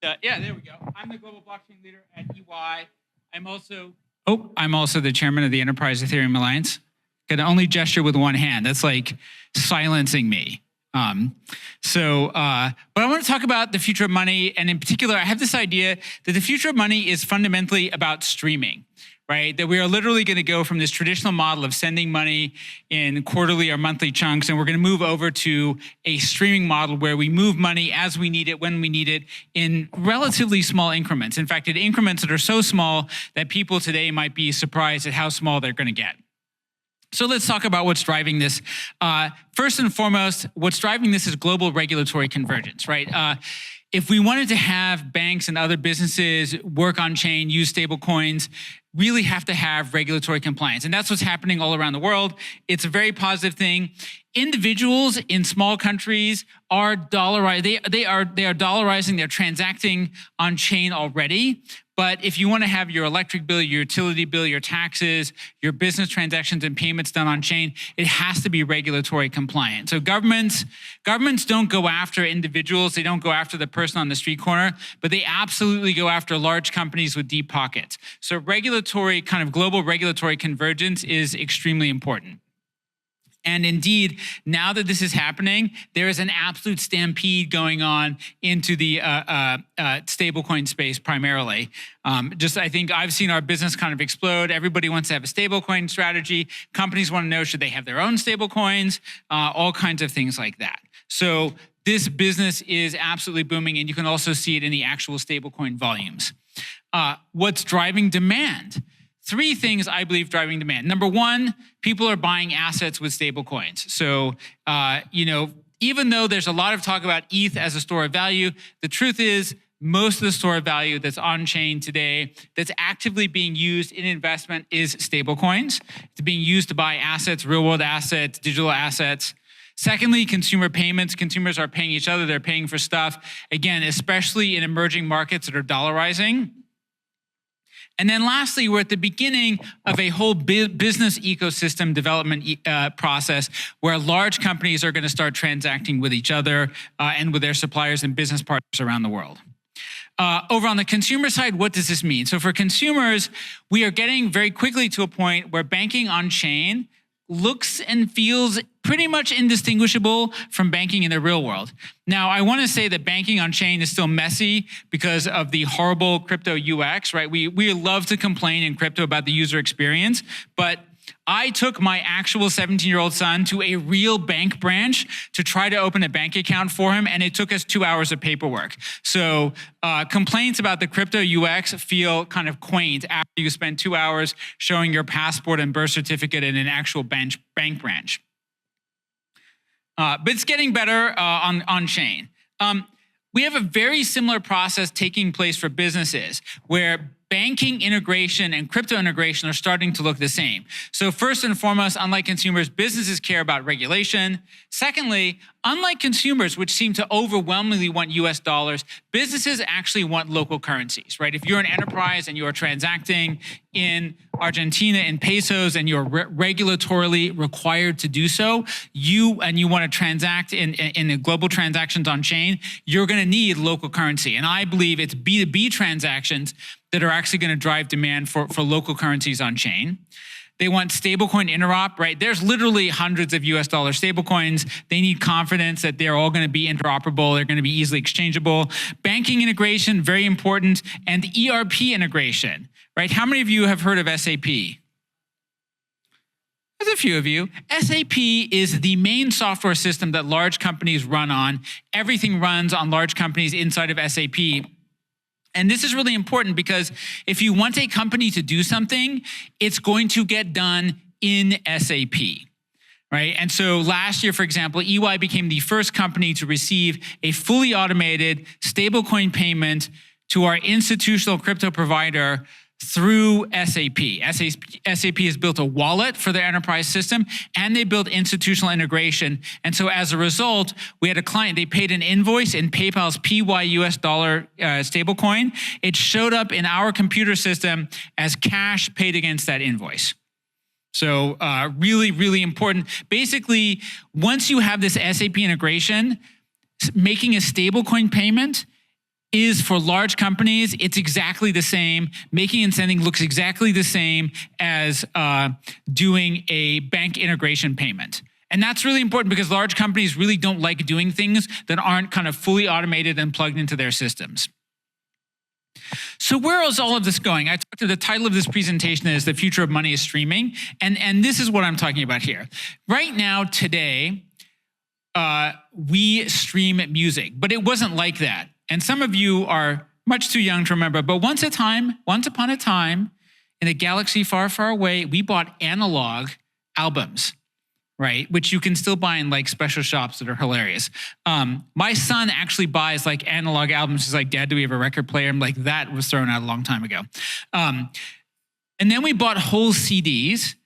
Yeah, there we go. I'm the global blockchain leader at EY. I'm also the chairman of the Enterprise Ethereum Alliance. Can only gesture with one hand. That's like silencing me. But I want to talk about the future of money, and in particular, I have this idea that the future of money is fundamentally about streaming, right? That we are literally going to go from this traditional model of sending money in quarterly or monthly chunks, and we're going to move over to a streaming model where we move money as we need it, when we need it, in relatively small increments. In fact, in increments that are so small that people today might be surprised at how small they're going to get. So let's talk about what's driving this. First and foremost, what's driving this is global regulatory convergence, right? If we wanted to have banks and other businesses work on chain, use stable coins, really have to have regulatory compliance. And that's what's happening all around the world. It's a very positive thing. Individuals in small countries are dollarizing. They are dollarizing. They're transacting on chain already. But if you want to have your electric bill, your utility bill, your taxes, your business transactions and payments done on chain, it has to be regulatory compliant. So governments don't go after individuals. They don't go after the person on the street corner, but they absolutely go after large companies with deep pockets. So global regulatory convergence is extremely important. And indeed, now that this is happening, there is an absolute stampede going on into the stablecoin space primarily. I think I've seen our business kind of explode. Everybody wants to have a stablecoin strategy. Companies want to know, should they have their own stablecoins? All kinds of things like that. So this business is absolutely booming, and you can also see it in the actual stablecoin volumes. What's driving demand? Three things I believe driving demand. Number one, people are buying assets with stable coins. So, even though there's a lot of talk about ETH as a store of value, the truth is most of the store of value that's on chain today that's actively being used in investment is stable coins. It's being used to buy assets, real world assets, digital assets. Secondly, consumer payments. Consumers are paying each other. They're paying for stuff. Again, especially in emerging markets that are dollarizing. And then lastly, we're at the beginning of a whole business ecosystem development process where large companies are going to start transacting with each other and with their suppliers and business partners around the world. Over on the consumer side, what does this mean? So for consumers, we are getting very quickly to a point where banking on chain looks and feels pretty much indistinguishable from banking in the real world. Now, I want to say that banking on chain is still messy because of the horrible crypto UX, right? We love to complain in crypto about the user experience, but I took my actual 17-year-old son to a real bank branch to try to open a bank account for him, and it took us 2 hours of paperwork. So complaints about the crypto UX feel kind of quaint after you spend 2 hours showing your passport and birth certificate in an actual bank branch. But it's getting better on chain. We have a very similar process taking place for businesses where banking integration and crypto integration are starting to look the same. So first and foremost, unlike consumers, businesses care about regulation. Secondly, unlike consumers, which seem to overwhelmingly want US dollars, businesses actually want local currencies, right? If you're an enterprise and you are transacting in Argentina in pesos and you're regulatorily required to do so, you want to transact in the global transactions on chain, you're going to need local currency. And I believe it's B2B transactions that are actually going to drive demand for local currencies on chain. They want stablecoin interop, right? There's literally hundreds of US dollar stablecoins. They need confidence that they're all going to be interoperable. They're going to be easily exchangeable. Banking integration, very important. And ERP integration, right? How many of you have heard of SAP? There's a few of you. SAP is the main software system that large companies run on. Everything runs on large companies inside of SAP. And this is really important because if you want a company to do something, it's going to get done in SAP, right? And so last year, for example, EY became the first company to receive a fully automated stablecoin payment to our institutional crypto provider through SAP. SAP has built a wallet for their enterprise system, and they built institutional integration. And so as a result, we had a client, they paid an invoice in PayPal's PY US dollar stablecoin. It showed up in our computer system as cash paid against that invoice. So really, really important. Basically, once you have this SAP integration, making a stablecoin payment is for large companies, it's exactly the same. Making and sending looks exactly the same as doing a bank integration payment. And that's really important because large companies really don't like doing things that aren't kind of fully automated and plugged into their systems. So where is all of this going? I talked to the title of this presentation is The Future of Money is Streaming. And this is what I'm talking about here. Right now, today, we stream music, but it wasn't like that. And some of you are much too young to remember, but once upon a time, in a galaxy far, far away, we bought analog albums, right? Which you can still buy in like special shops that are hilarious. My son actually buys like analog albums. He's like, Dad, do we have a record player? I'm like, that was thrown out a long time ago. And then we bought whole CDs.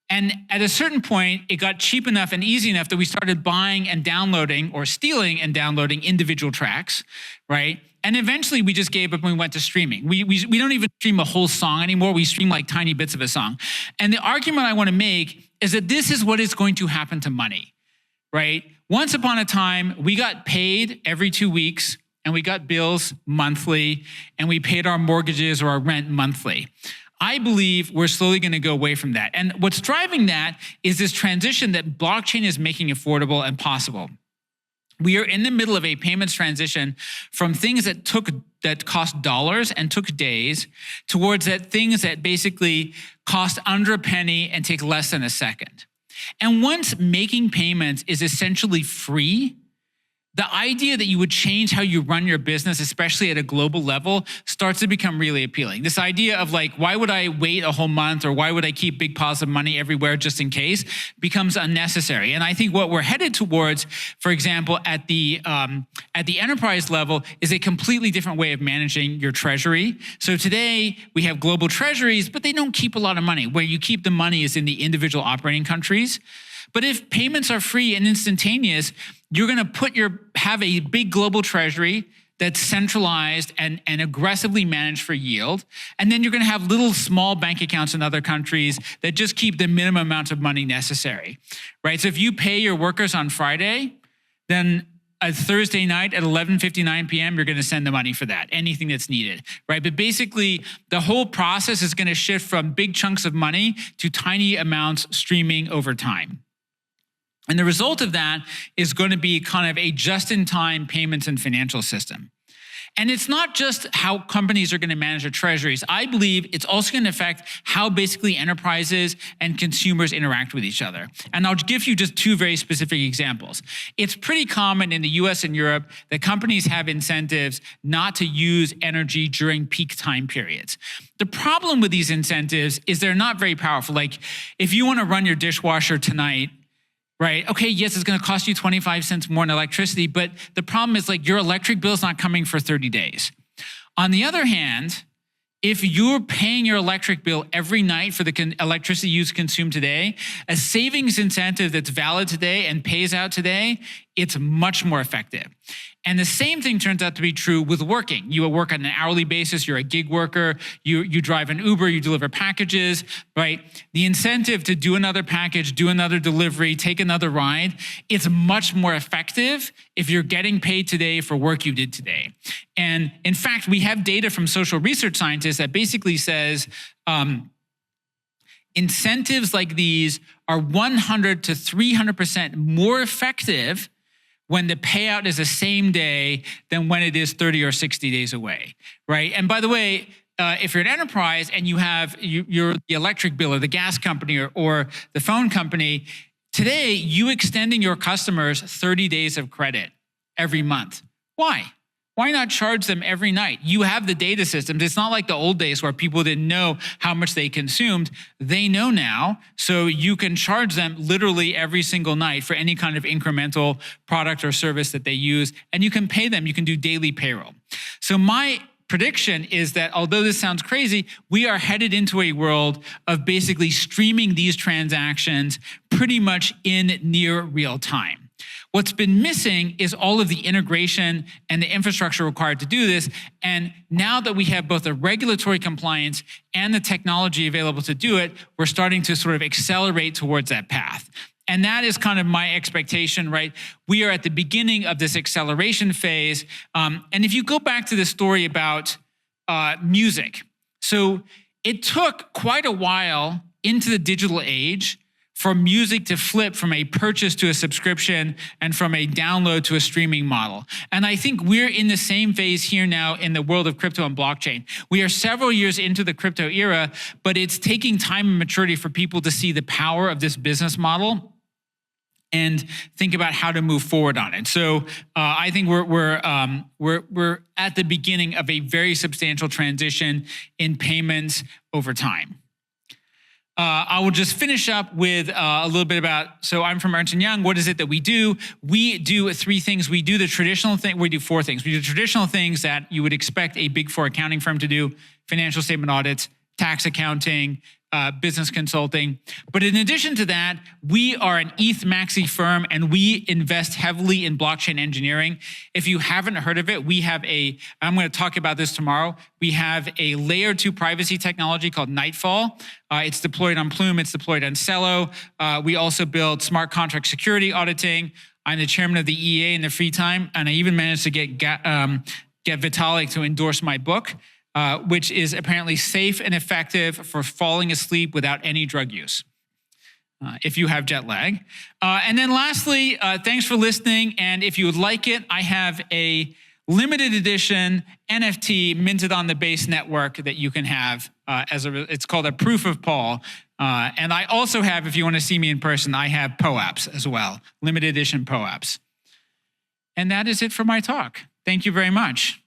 And at a certain point, it got cheap enough and easy enough that we started buying and downloading or stealing and downloading individual tracks, right? And eventually we just gave up and we went to streaming. We don't even stream a whole song anymore. We stream like tiny bits of a song. And the argument I want to make is that this is what is going to happen to money, right? Once upon a time, we got paid every 2 weeks and we got bills monthly and we paid our mortgages or our rent monthly. I believe we're slowly going to go away from that. And what's driving that is this transition that blockchain is making affordable and possible. We are in the middle of a payments transition from things that cost dollars and took days towards things that basically cost under a penny and take less than a second. And once making payments is essentially free, the idea that you would change how you run your business, especially at a global level, starts to become really appealing. This idea of like, why would I wait a whole month or why would I keep big piles of money everywhere just in case becomes unnecessary. And I think what we're headed towards, for example, at the enterprise level is a completely different way of managing your treasury. So today we have global treasuries, but they don't keep a lot of money. Where you keep the money is in the individual operating countries. But if payments are free and instantaneous, you're going to have a big global treasury that's centralized and aggressively managed for yield. And then you're going to have little small bank accounts in other countries that just keep the minimum amount of money necessary, right? So if you pay your workers on Friday, then a Thursday night at 11:59 p.m., you're going to send the money for that, anything that's needed, right? But basically, the whole process is going to shift from big chunks of money to tiny amounts streaming over time. And the result of that is going to be kind of a just-in-time payments and financial system. And it's not just how companies are going to manage their treasuries. I believe it's also going to affect how basically enterprises and consumers interact with each other. And I'll give you just two very specific examples. It's pretty common in the US and Europe that companies have incentives not to use energy during peak time periods. The problem with these incentives is they're not very powerful. Like if you want to run your dishwasher tonight, right? Okay, yes, it's going to cost you 25 cents more in electricity, but the problem is like your electric bill is not coming for 30 days. On the other hand, if you're paying your electric bill every night for the electricity you consume today, a savings incentive that's valid today and pays out today, it's much more effective. And the same thing turns out to be true with working. You work on an hourly basis, you're a gig worker, you drive an Uber, you deliver packages, right? The incentive to do another package, do another delivery, take another ride, it's much more effective if you're getting paid today for work you did today. And in fact, we have data from social research scientists that basically says incentives like these are 100 to 300% more effective when the payout is the same day than when it is 30 or 60 days away, right? And by the way, if you're an enterprise and you're the electric bill or the gas company or the phone company, today you extending your customers 30 days of credit every month. Why? Why not charge them every night? You have the data systems. It's not like the old days where people didn't know how much they consumed. They know now, so you can charge them literally every single night for any kind of incremental product or service that they use, and you can pay them. You can do daily payroll. So my prediction is that although this sounds crazy, we are headed into a world of basically streaming these transactions pretty much in near real time. What's been missing is all of the integration and the infrastructure required to do this. And now that we have both the regulatory compliance and the technology available to do it, we're starting to sort of accelerate towards that path. And that is kind of my expectation, right? We are at the beginning of this acceleration phase. And if you go back to the story about music, so it took quite a while into the digital age for music to flip from a purchase to a subscription and from a download to a streaming model. And I think we're in the same phase here now in the world of crypto and blockchain. We are several years into the crypto era, but it's taking time and maturity for people to see the power of this business model and think about how to move forward on it. So I think we're at the beginning of a very substantial transition in payments over time. I will just finish up with a little bit about, so I'm from Ernst & Young. What is it that we do? We do three things. We do the traditional thing. We do four things. We do traditional things that you would expect a Big Four accounting firm to do: financial statement audits, tax accounting, business consulting. But in addition to that, we are an ETH maxi firm, and we invest heavily in blockchain engineering. If you haven't heard of it, we have I'm going to talk about this tomorrow. We have a layer 2 privacy technology called Nightfall. It's deployed on Plume. It's deployed on Cello. We also build smart contract security auditing. I'm the chairman of the EA in the free time, and I even managed to get Vitalik to endorse my book, which is apparently safe and effective for falling asleep without any drug use, if you have jet lag. And then lastly, thanks for listening. And if you would like it, I have a limited edition NFT minted on the Base network that you can have it's called a Proof of Paul. And I also have, if you want to see me in person, I have POAPs as well, limited edition POAPs. And that is it for my talk. Thank you very much.